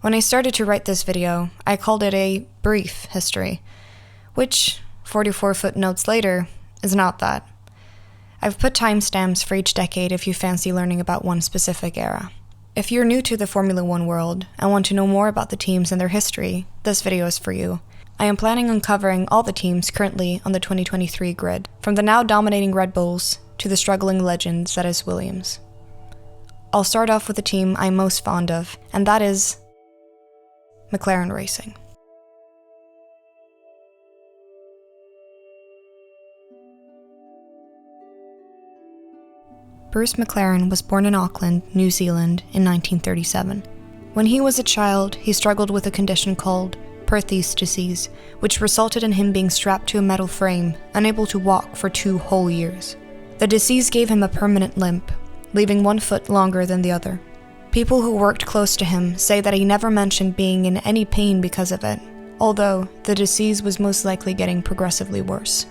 When I started to write this video, I called it a brief history, which, 44 footnotes later, is not that. I've put timestamps for each decade if you fancy learning about one specific era. If you're new to the Formula 1 world and want to know more about the teams and their history, this video is for you. I am planning on covering all the teams currently on the 2023 grid, from the now dominating Red Bulls to the struggling legends that is Williams. I'll start off with the team I'm most fond of, and that is McLaren Racing. Bruce McLaren was born in Auckland, New Zealand in 1937. When he was a child, he struggled with a condition called Perthes disease, which resulted in him being strapped to a metal frame, unable to walk for 2 whole years. The disease gave him a permanent limp, leaving one foot longer than the other. People who worked close to him say that he never mentioned being in any pain because of it, although the disease was most likely getting progressively worse.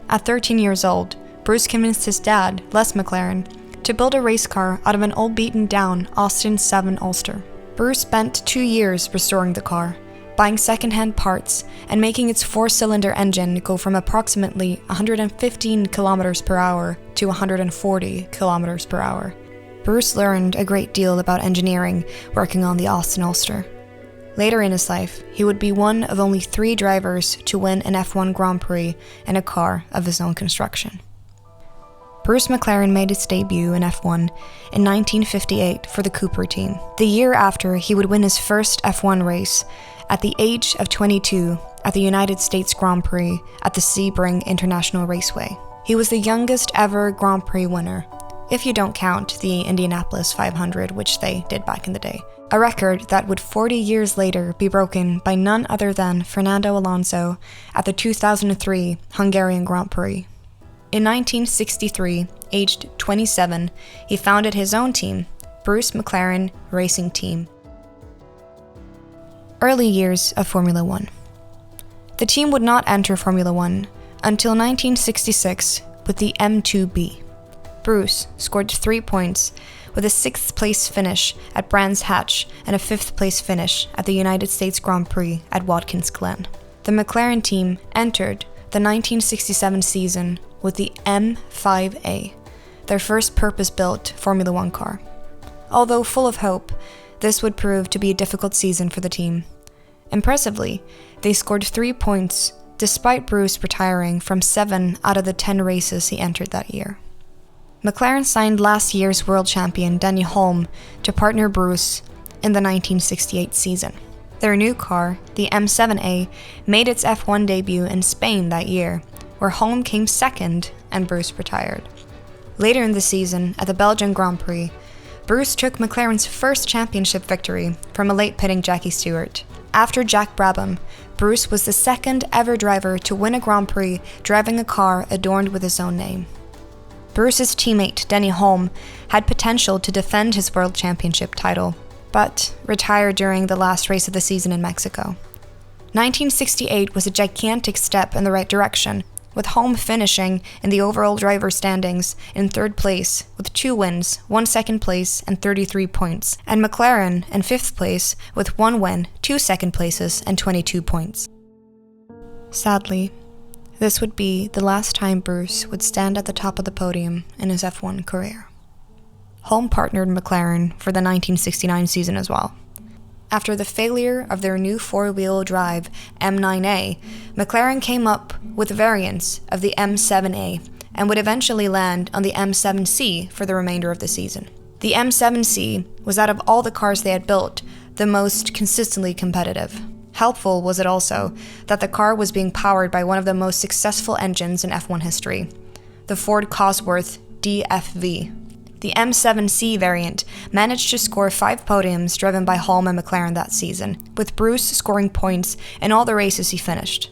At 13 years old, Bruce convinced his dad, Les McLaren, to build a race car out of an old beaten-down Austin 7 Ulster. Bruce spent 2 years restoring the car, buying second-hand parts, and making its 4-cylinder engine go from approximately 115 km per hour to 140 km per hour. Bruce learned a great deal about engineering working on the Austin Ulster. Later in his life, he would be one of only 3 drivers to win an F1 Grand Prix in a car of his own construction. Bruce McLaren made his debut in F1 in 1958 for the Cooper team, the year after he would win his first F1 race at the age of 22 at the United States Grand Prix at the Sebring International Raceway. He was the youngest ever Grand Prix winner, if you don't count the Indianapolis 500, which they did back in the day, a record that would 40 years later be broken by none other than Fernando Alonso at the 2003 Hungarian Grand Prix. In 1963, aged 27, he founded his own team, Bruce McLaren Racing Team. Early years of Formula 1. The team would not enter Formula 1 until 1966 with the M2B. Bruce scored 3 points with a 6th place finish at Brands Hatch and a 5th place finish at the United States Grand Prix at Watkins Glen. The McLaren team entered the 1967 season with the M5A, their first purpose-built Formula 1 car. Although full of hope, this would prove to be a difficult season for the team. Impressively, they scored 3 points despite Bruce retiring from 7 out of the 10 races he entered that year. McLaren signed last year's world champion Denny Hulme to partner Bruce in the 1968 season. Their new car, the M7A, made its F1 debut in Spain that year, where Hulme came second and Bruce retired. Later in the season, at the Belgian Grand Prix, Bruce took McLaren's first championship victory from a late pitting Jackie Stewart. After Jack Brabham, Bruce was the second ever driver to win a Grand Prix driving a car adorned with his own name. Bruce's teammate Denny Hulme had potential to defend his world championship title, but retired during the last race of the season in Mexico. 1968 was a gigantic step in the right direction, with Hulme finishing in the overall driver standings in 3rd place with 2 wins, 1 second place, and 33 points, and McLaren in 5th place with 1 win, 2 second places, and 22 points. Sadly, this would be the last time Bruce would stand at the top of the podium in his F1 career. Hulme partnered McLaren for the 1969 season as well. After the failure of their new 4-wheel drive M9A, McLaren came up with variants of the M7A and would eventually land on the M7C for the remainder of the season. The M7C was, out of all the cars they had built, the most consistently competitive. Helpful was it also that the car was being powered by one of the most successful engines in F1 history, the Ford Cosworth DFV. The M7C variant managed to score 5 podiums driven by Hulme and McLaren that season, with Bruce scoring points in all the races he finished.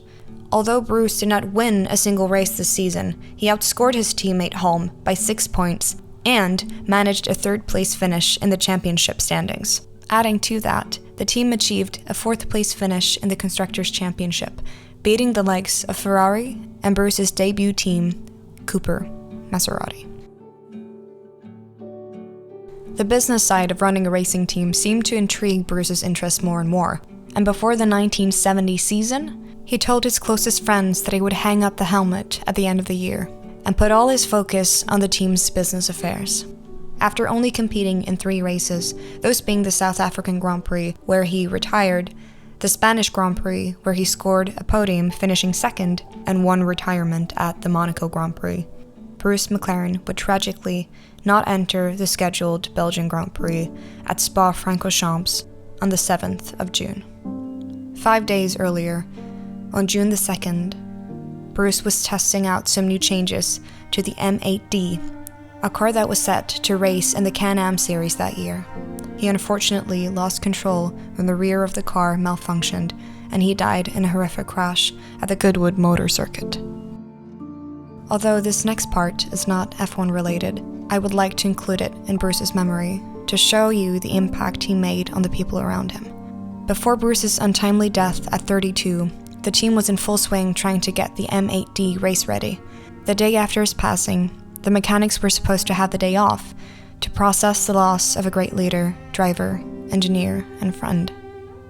Although Bruce did not win a single race this season, he outscored his teammate Hulme by 6 points and managed a 3rd place finish in the championship standings. Adding to that, the team achieved a 4th place finish in the Constructors' Championship, beating the likes of Ferrari and Bruce's debut team, Cooper Maserati. The business side of running a racing team seemed to intrigue Bruce's interest more and more, and before the 1970 season, he told his closest friends that he would hang up the helmet at the end of the year and put all his focus on the team's business affairs. After only competing in 3 races, those being the South African Grand Prix, where he retired, the Spanish Grand Prix, where he scored a podium finishing second, and won retirement at the Monaco Grand Prix, Bruce McLaren would tragically not enter the scheduled Belgian Grand Prix at Spa-Francorchamps on the 7th of June. 5 days earlier, on June the 2nd, Bruce was testing out some new changes to the M8D, a car that was set to race in the Can-Am series that year. He unfortunately lost control when the rear of the car malfunctioned, and he died in a horrific crash at the Goodwood Motor Circuit. Although this next part is not F1 related, I would like to include it in Bruce's memory to show you the impact he made on the people around him. Before Bruce's untimely death at 32, the team was in full swing trying to get the M8D race ready. The day after his passing, the mechanics were supposed to have the day off to process the loss of a great leader, driver, engineer, and friend.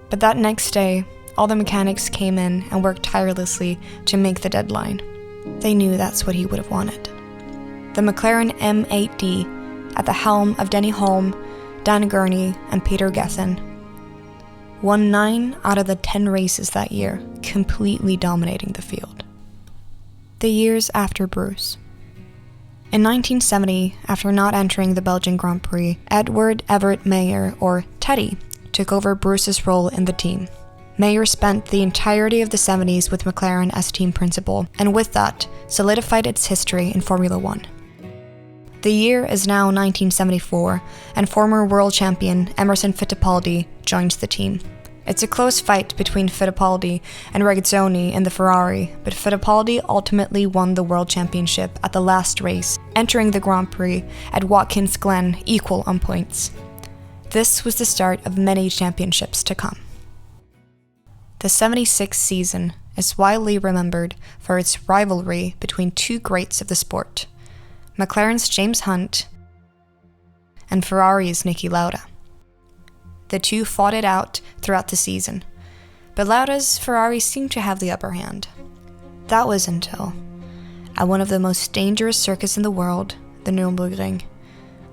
But that next day, all the mechanics came in and worked tirelessly to make the deadline. They knew that's what he would have wanted. The McLaren M8D, at the helm of Denny Hulme, Dan Gurney, and Peter Gethin, won 9 out of the 10 races that year, completely dominating the field. The years after Bruce. In 1970, after not entering the Belgian Grand Prix, Edward Everett Mayer, or Teddy, took over Bruce's role in the team. Mayer spent the entirety of the 70s with McLaren as team principal, and with that, solidified its history in Formula One. The year is now 1974, and former world champion Emerson Fittipaldi joins the team. It's a close fight between Fittipaldi and Regazzoni in the Ferrari, but Fittipaldi ultimately won the World Championship at the last race, entering the Grand Prix at Watkins Glen equal on points. This was the start of many championships to come. The 76 season is widely remembered for its rivalry between 2 greats of the sport, McLaren's James Hunt and Ferrari's Niki Lauda. The two fought it out throughout the season, but Lauda's Ferrari seemed to have the upper hand. That was until, at one of the most dangerous circuits in the world, the Nürburgring,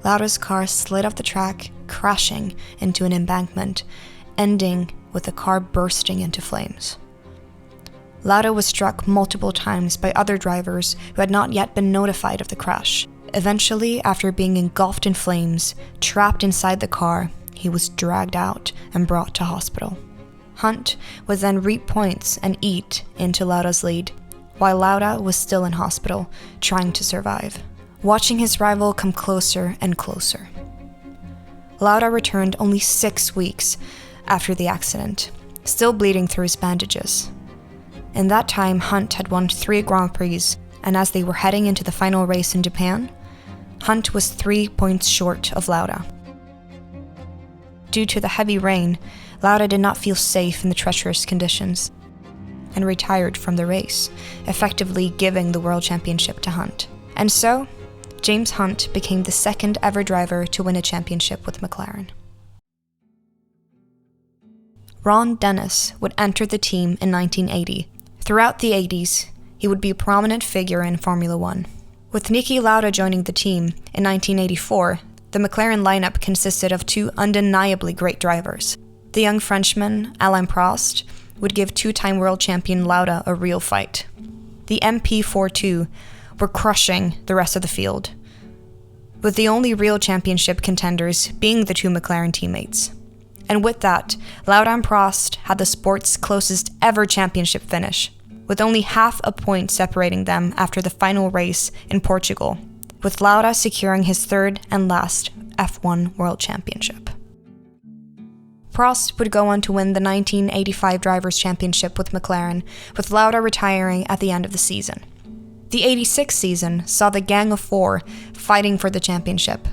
Lauda's car slid off the track, crashing into an embankment, ending with the car bursting into flames. Lauda was struck multiple times by other drivers who had not yet been notified of the crash. Eventually, after being engulfed in flames, trapped inside the car, he was dragged out and brought to hospital. Hunt would then reap points and eat into Lauda's lead, while Lauda was still in hospital, trying to survive, watching his rival come closer and closer. Lauda returned only 6 weeks after the accident, still bleeding through his bandages. In that time, Hunt had won 3 Grand Prix, and as they were heading into the final race in Japan, Hunt was 3 points short of Lauda. Due to the heavy rain, Lauda did not feel safe in the treacherous conditions and retired from the race, effectively giving the World Championship to Hunt. And so, James Hunt became the second ever driver to win a championship with McLaren. Rondennis would enter the team in 1980. Throughout the 80s, he would be a prominent figure in Formula One. With Niki Lauda joining the team in 1984, the McLaren lineup consisted of 2 undeniably great drivers. The young Frenchman, Alain Prost, would give 2-time world champion Lauda a real fight. The MP42 were crushing the rest of the field, with the only real championship contenders being the 2 McLaren teammates. And with that, Lauda and Prost had the sport's closest ever championship finish, with only half a point separating them after the final race in Portugal, with Lauda securing his 3rd and last F1 World Championship. Prost would go on to win the 1985 Drivers' Championship with McLaren, with Lauda retiring at the end of the season. The 86 season saw the Gang of 4 fighting for the championship.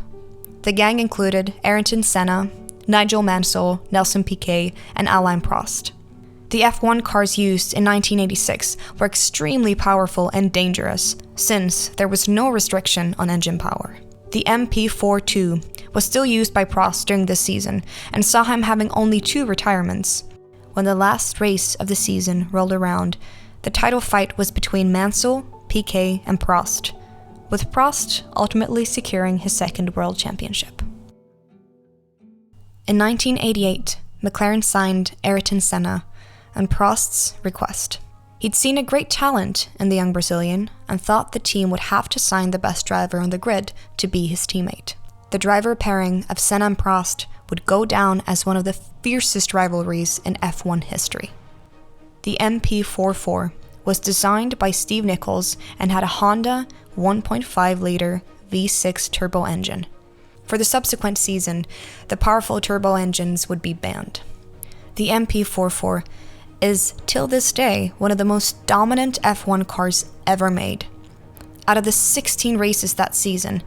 The gang included Ayrton Senna, Nigel Mansell, Nelson Piquet, and Alain Prost. The F1 cars used in 1986 were extremely powerful and dangerous, since there was no restriction on engine power. The MP42 was still used by Prost during this season and saw him having only 2 retirements. When the last race of the season rolled around, the title fight was between Mansell, Piquet, and Prost, with Prost ultimately securing his second world championship. In 1988, McLaren signed Ayrton Senna on Prost's request. He'd seen a great talent in the young Brazilian and thought the team would have to sign the best driver on the grid to be his teammate. The driver pairing of Senna and Prost would go down as one of the fiercest rivalries in F1 history. The MP44 was designed by Steve Nichols and had a Honda 1.5-liter V6 turbo engine. For the subsequent season, the powerful turbo engines would be banned. The MP44 is, till this day, one of the most dominant F1 cars ever made. Out of the 16 races that season,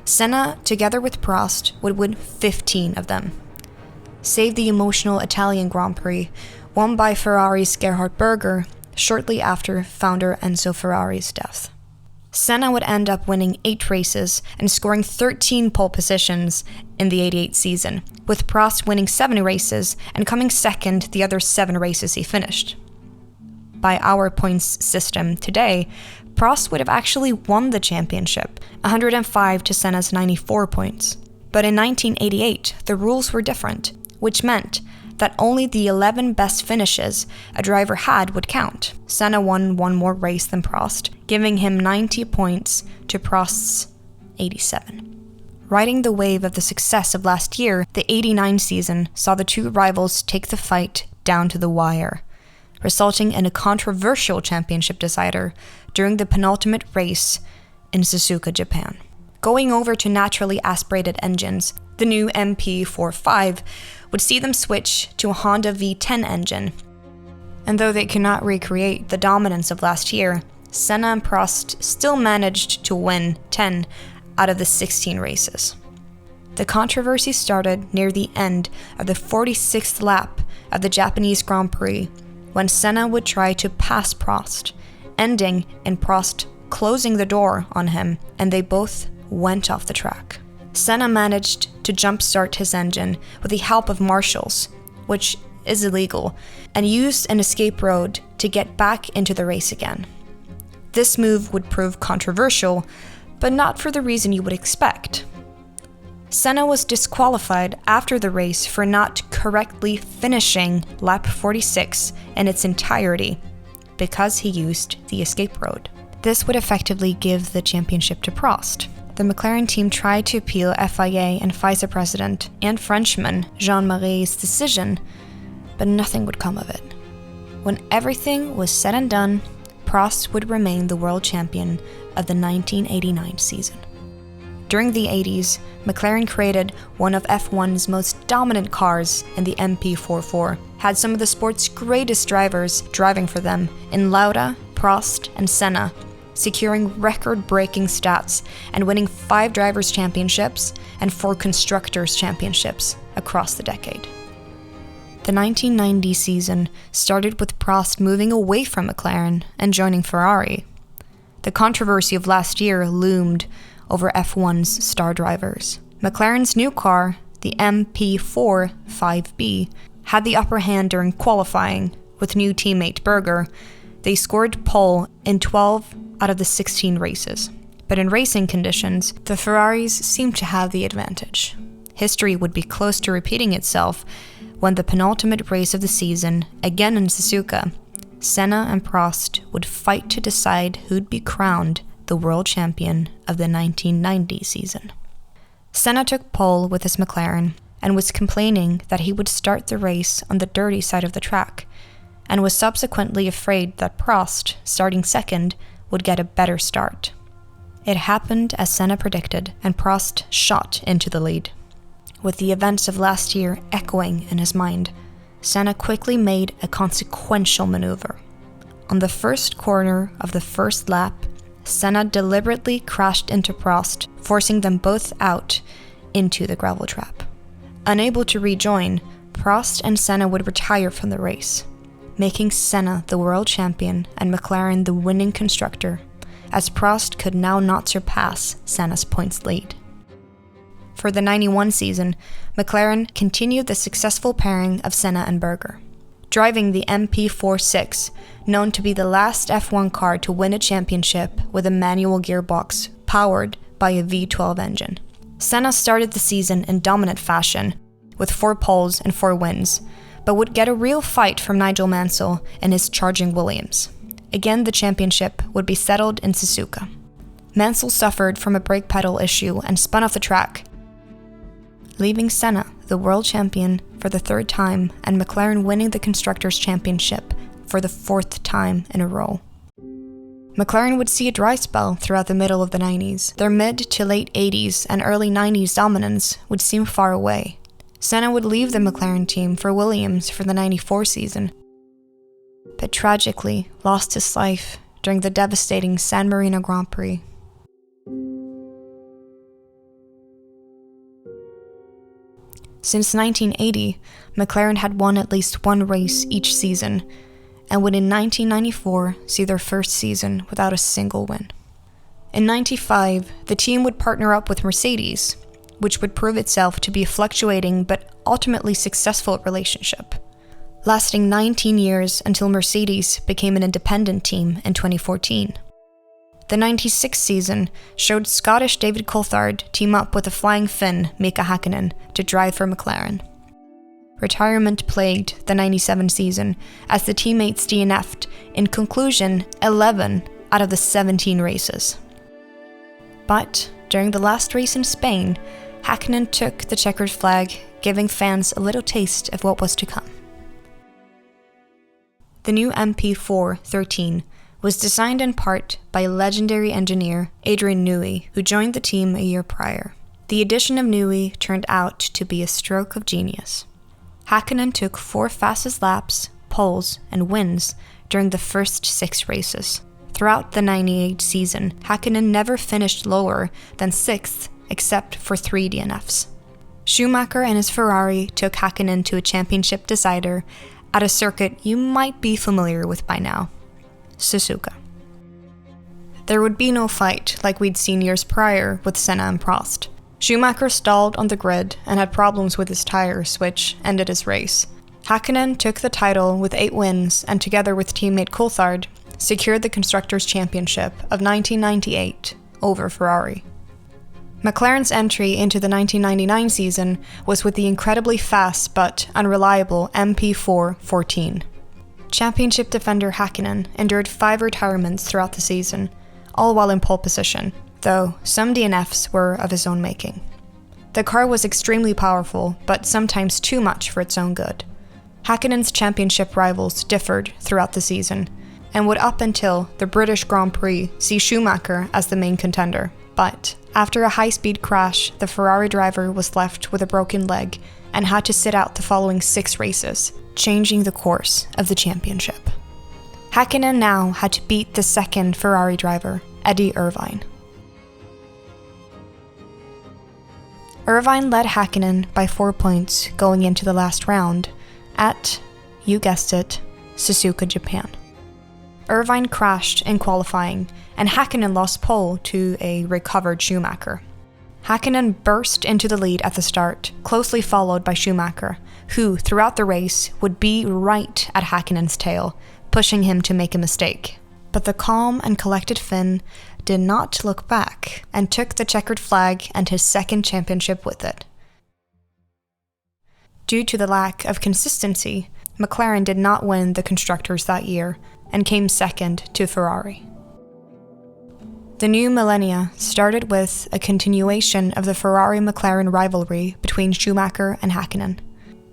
Senna, together with Prost, would win 15 of them. Save the emotional Italian Grand Prix, won by Ferrari's Gerhard Berger shortly after founder Enzo Ferrari's death. Senna would end up winning 8 races and scoring 13 pole positions in the 88 season, with Prost winning 7 races and coming second the other 7 races he finished. By our points system today, Prost would have actually won the championship, 105 to Senna's 94 points. But in 1988, the rules were different, which meant that only the 11 best finishes a driver had would count. Senna won 1 more race than Prost, giving him 90 points to Prost's 87. Riding the wave of the success of last year, the 89 season saw the 2 rivals take the fight down to the wire, resulting in a controversial championship decider during the penultimate race in Suzuka, Japan. Going over to naturally aspirated engines, the new MP45 would see them switch to a Honda V10 engine. And though they cannot recreate the dominance of last year, Senna and Prost still managed to win 10 out of the 16 races. The controversy started near the end of the 46th lap of the Japanese Grand Prix, when Senna would try to pass Prost, ending in Prost closing the door on him, and they both went off the track. Senna managed to jumpstart his engine with the help of marshals, which is illegal, and used an escape road to get back into the race again. This move would prove controversial, but not for the reason you would expect. Senna was disqualified after the race for not correctly finishing lap 46 in its entirety, because he used the escape road. This would effectively give the championship to Prost. The McLaren team tried to appeal FIA and FISA president and Frenchman Jean Maré's decision, but nothing would come of it. When everything was said and done, Prost would remain the world champion of the 1989 season. During the 80s, McLaren created one of F1's most dominant cars in the MP44, had some of the sport's greatest drivers driving for them in Lauda, Prost, and Senna, securing record-breaking stats and winning 5 drivers' championships and 4 constructors' championships across the decade. The 1990 season started with Prost moving away from McLaren and joining Ferrari. The controversy of last year loomed over F1's star drivers. McLaren's new car, the MP4 5B, had the upper hand during qualifying with new teammate Berger. They scored pole in 12 out of the 16 races. But in racing conditions, the Ferraris seemed to have the advantage. History would be close to repeating itself when the penultimate race of the season, again in Suzuka, Senna and Prost would fight to decide who'd be crowned the world champion of the 1990 season. Senna took pole with his McLaren and was complaining that he would start the race on the dirty side of the track, and was subsequently afraid that Prost, starting second, would get a better start. It happened as Senna predicted, and Prost shot into the lead. With the events of last year echoing in his mind, Senna quickly made a consequential maneuver. On the first corner of the first lap, Senna deliberately crashed into Prost, forcing them both out into the gravel trap. Unable to rejoin, Prost and Senna would retire from the race, making Senna the world champion and McLaren the winning constructor, as Prost could now not surpass Senna's points lead. For the 91 season, McLaren continued the successful pairing of Senna and Berger, driving the MP46, known to be the last F1 car to win a championship with a manual gearbox powered by a V12 engine. Senna started the season in dominant fashion, with 4 poles and 4 wins, but would get a real fight from Nigel Mansell and his charging Williams. Again, the championship would be settled in Suzuka. Mansell suffered from a brake pedal issue and spun off the track, leaving Senna the world champion for the 3rd time and McLaren winning the Constructors' Championship for the 4th time in a row. McLaren would see a dry spell throughout the middle of the 90s. Their mid to late 80s and early 90s dominance would seem far away. Senna would leave the McLaren team for Williams for the 94 season, but tragically lost his life during the devastating San Marino Grand Prix. Since 1980, McLaren had won at least 1 race each season, and would in 1994 see their first season without a single win. In 95, the team would partner up with Mercedes, which would prove itself to be a fluctuating but ultimately successful relationship, lasting 19 years until Mercedes became an independent team in 2014. The 96 season showed Scottish David Coulthard team up with a flying Finn, Mika Häkkinen, to drive for McLaren. Retirement plagued the 97 season as the teammates DNF'd in conclusion 11 out of the 17 races. But during the last race in Spain, Häkkinen took the checkered flag, giving fans a little taste of what was to come. The new MP4-13 was designed in part by legendary engineer Adrian Newey, who joined the team a year prior. The addition of Newey turned out to be a stroke of genius. Häkkinen took 4 fastest laps, poles, and wins during the first 6 races. Throughout the 98 season, Häkkinen never finished lower than 6th except for 3 DNFs. Schumacher and his Ferrari took Häkkinen to a championship decider at a circuit you might be familiar with by now, Suzuka. There would be no fight like we'd seen years prior with Senna and Prost. Schumacher stalled on the grid and had problems with his tires, which ended his race. Häkkinen took the title with 8 wins and together with teammate Coulthard, secured the Constructors' Championship of 1998 over Ferrari. McLaren's entry into the 1999 season was with the incredibly fast but unreliable MP4-14. Championship defender Häkkinen endured 5 retirements throughout the season, all while in pole position, though some DNFs were of his own making. The car was extremely powerful, but sometimes too much for its own good. Häkkinen's championship rivals differed throughout the season, and would up until the British Grand Prix see Schumacher as the main contender. But after a high-speed crash, the Ferrari driver was left with a broken leg and had to sit out the following 6 races, changing the course of the championship. Häkkinen now had to beat the second Ferrari driver, Eddie Irvine. Irvine led Häkkinen by 4 points going into the last round at, you guessed it, Suzuka, Japan. Irvine crashed in qualifying, and Häkkinen lost pole to a recovered Schumacher. Häkkinen burst into the lead at the start, closely followed by Schumacher, who, throughout the race, would be right at Häkkinen's tail, pushing him to make a mistake. But the calm and collected Finn did not look back, and took the checkered flag and his second championship with it. Due to the lack of consistency, McLaren did not win the Constructors that year, and came second to Ferrari. The new millennia started with a continuation of the Ferrari-McLaren rivalry between Schumacher and Häkkinen.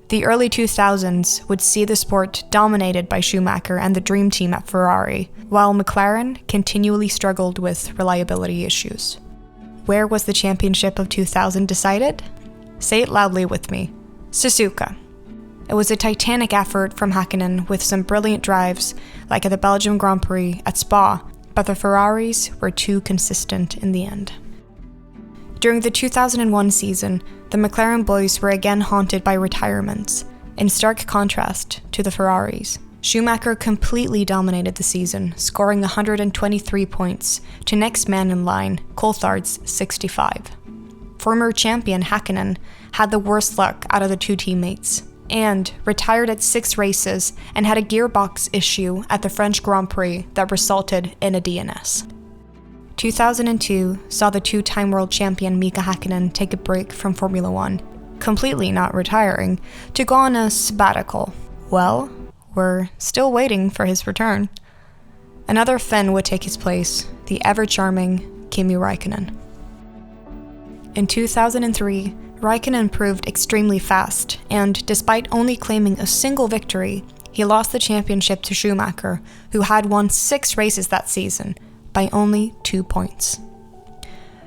The early 2000s would see the sport dominated by Schumacher and the Dream Team at Ferrari, while McLaren continually struggled with reliability issues. Where was the championship of 2000 decided? Say it loudly with me. Suzuka. It was a titanic effort from Häkkinen with some brilliant drives, like at the Belgium Grand Prix at Spa, but the Ferraris were too consistent in the end. During the 2001 season, the McLaren boys were again haunted by retirements, in stark contrast to the Ferraris. Schumacher completely dominated the season, scoring 123 points to next man in line, Coulthard's 65. former champion Häkkinen had the worst luck out of the two teammates, and retired at 6 races and had a gearbox issue at the French Grand Prix that resulted in a DNS. 2002 saw the two-time world champion Mika Häkkinen take a break from Formula 1, completely not retiring, to go on a sabbatical. Well, we're still waiting for his return. Another Finn would take his place, the ever-charming Kimi Räikkönen. In 2003, Räikkönen proved extremely fast, and despite only claiming a single victory, he lost the championship to Schumacher, who had won 6 races that season, by only 2 points.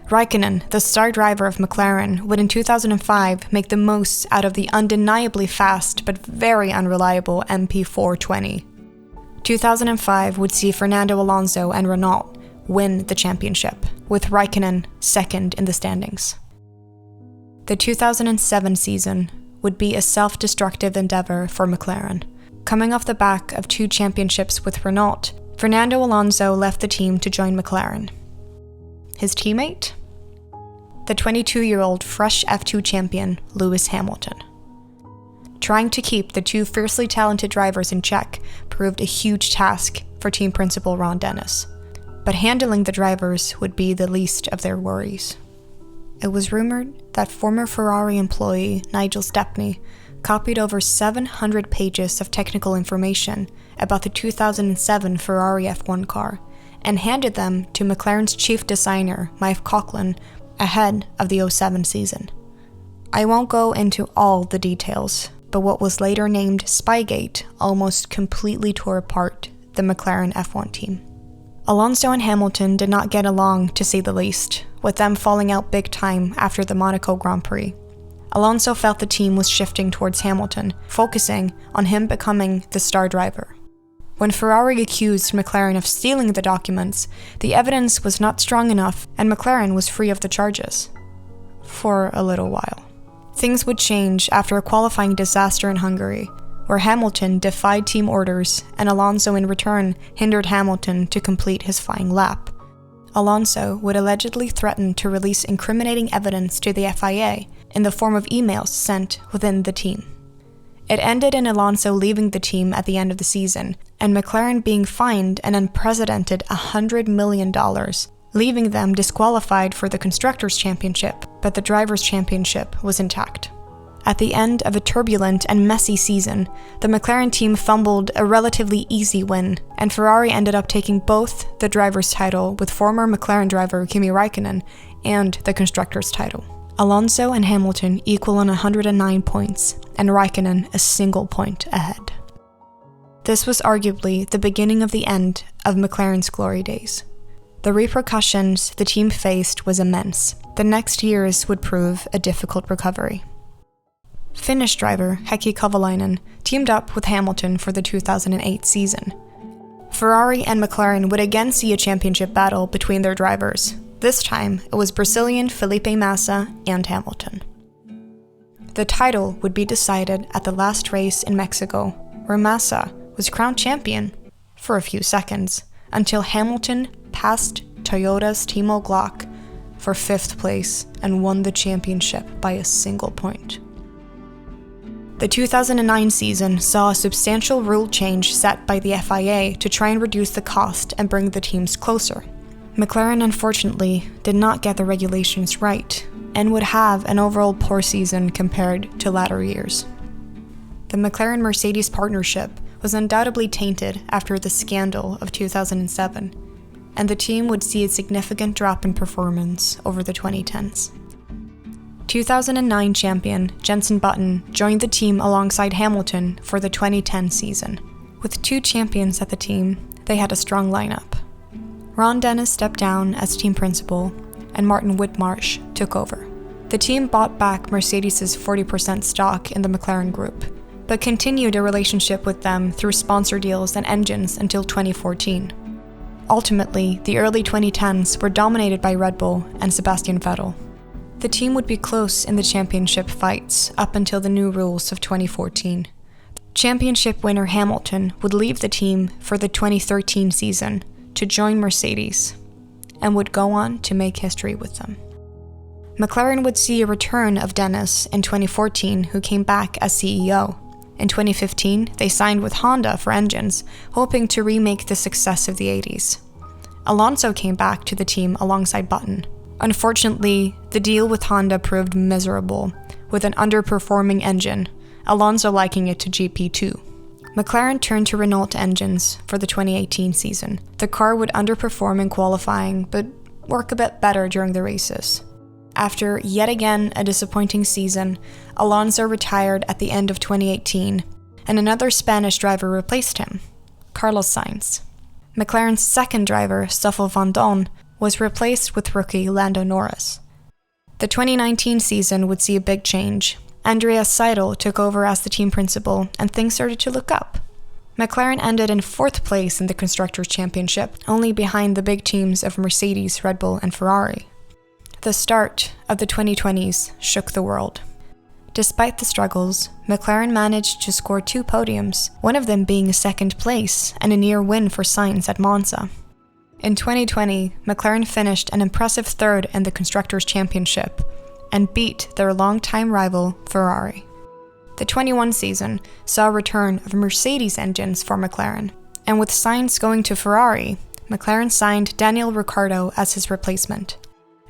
Räikkönen, the star driver of McLaren, would in 2005 make the most out of the undeniably fast but very unreliable MP420. 2005 would see Fernando Alonso and Renault win the championship, with Räikkönen second in the standings. The 2007 season would be a self-destructive endeavor for McLaren. Coming off the back of 2 championships with Renault, Fernando Alonso left the team to join McLaren. His teammate? The 22-year-old fresh F2 champion, Lewis Hamilton. Trying to keep the 2 fiercely talented drivers in check proved a huge task for team principal Rondennis, but handling the drivers would be the least of their worries. It was rumored that former Ferrari employee Nigel Stepney copied over 700 pages of technical information about the 2007 Ferrari F1 car and handed them to McLaren's chief designer, Mike Coughlin, ahead of the 2007 season. I won't go into all the details, but what was later named Spygate almost completely tore apart the McLaren F1 team. Alonso and Hamilton did not get along, to say the least, with them falling out big time after the Monaco Grand Prix. Alonso felt the team was shifting towards Hamilton, focusing on him becoming the star driver. When Ferrari accused McLaren of stealing the documents, the evidence was not strong enough and McLaren was free of the charges. For a little while. Things would change after a qualifying disaster in Hungary, where Hamilton defied team orders and Alonso in return hindered Hamilton to complete his flying lap. Alonso would allegedly threaten to release incriminating evidence to the FIA in the form of emails sent within the team. It ended in Alonso leaving the team at the end of the season, and McLaren being fined an unprecedented $100 million, leaving them disqualified for the Constructors' Championship, but the Drivers' Championship was intact. At the end of a turbulent and messy season, the McLaren team fumbled a relatively easy win, and Ferrari ended up taking both the driver's title with former McLaren driver Kimi Räikkönen and the constructor's title. Alonso and Hamilton equal on 109 points, and Räikkönen a single point ahead. This was arguably the beginning of the end of McLaren's glory days. The repercussions the team faced was immense. The next years would prove a difficult recovery. Finnish driver Heikki Kovalainen teamed up with Hamilton for the 2008 season. Ferrari and McLaren would again see a championship battle between their drivers. This time, it was Brazilian Felipe Massa and Hamilton. The title would be decided at the last race in Mexico, where Massa was crowned champion for a few seconds, until Hamilton passed Toyota's Timo Glock for 5th place and won the championship by a single point. The 2009 season saw a substantial rule change set by the FIA to try and reduce the cost and bring the teams closer. McLaren unfortunately did not get the regulations right and would have an overall poor season compared to latter years. The McLaren-Mercedes partnership was undoubtedly tainted after the scandal of 2007, and the team would see a significant drop in performance over the 2010s. 2009 champion Jenson Button joined the team alongside Hamilton for the 2010 season. With 2 champions at the team, they had a strong lineup. Rondennis stepped down as team principal, and Martin Whitmarsh took over. The team bought back Mercedes' 40% stock in the McLaren Group, but continued a relationship with them through sponsor deals and engines until 2014. Ultimately, the early 2010s were dominated by Red Bull and Sebastian Vettel. The team would be close in the championship fights up until the new rules of 2014. Championship winner Hamilton would leave the team for the 2013 season to join Mercedes, and would go on to make history with them. McLaren would see a return of Dennis in 2014, who came back as CEO. In 2015, they signed with Honda for engines, hoping to remake the success of the 80s. Alonso came back to the team alongside Button. Unfortunately, the deal with Honda proved miserable, with an underperforming engine, Alonso liking it to GP2. McLaren turned to Renault engines for the 2018 season. The car would underperform in qualifying, but work a bit better during the races. After yet again a disappointing season, Alonso retired at the end of 2018, and another Spanish driver replaced him, Carlossainz. McLaren's second driver, Stoffel van Dorn, was replaced with rookie Lando Norris. The 2019 season would see a big change. Andreas Seidel took over as the team principal, and things started to look up. McLaren ended in 4th place in the Constructors' Championship, only behind the big teams of Mercedes, Red Bull, and Ferrari. The start of the 2020s shook the world. Despite the struggles, McLaren managed to score 2 podiums, one of them being 2nd place and a near win for Sainz at Monza. In 2020, McLaren finished an impressive 3rd in the Constructors' Championship and beat their longtime rival, Ferrari. The 21 season saw a return of Mercedes engines for McLaren, and with Sainz going to Ferrari, McLaren signed Daniel Ricciardo as his replacement.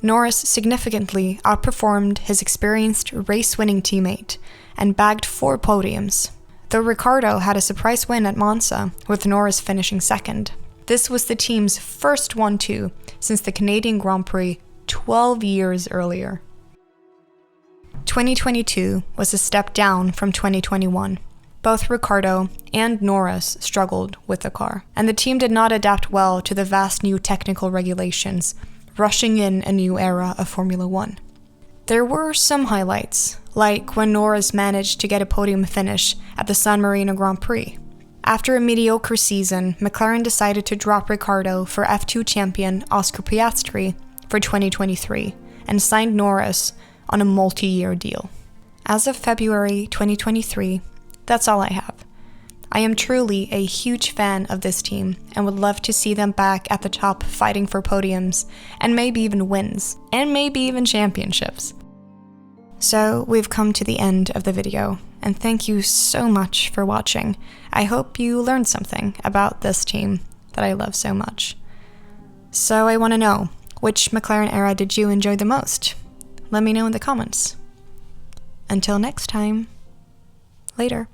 Norris significantly outperformed his experienced race-winning teammate and bagged 4 podiums, though Ricciardo had a surprise win at Monza, with Norris finishing 2nd. This was the team's first 1-2 since the Canadian Grand Prix 12 years earlier. 2022 was a step down from 2021. Both Ricciardo and Norris struggled with the car, and the team did not adapt well to the vast new technical regulations, rushing in a new era of Formula 1. There were some highlights, like when Norris managed to get a podium finish at the San Marino Grand Prix. After a mediocre season, McLaren decided to drop Ricciardo for F2 champion Oscar Piastri for 2023 and signed Norris on a multi-year deal. As of February 2023, that's all I have. I am truly a huge fan of this team and would love to see them back at the top fighting for podiums and maybe even wins, and maybe even championships. So we've come to the end of the video, and thank you so much for watching. I hope you learned something about this team that I love so much. So I want to know, which McLaren era did you enjoy the most? Let me know in the comments. Until next time, later.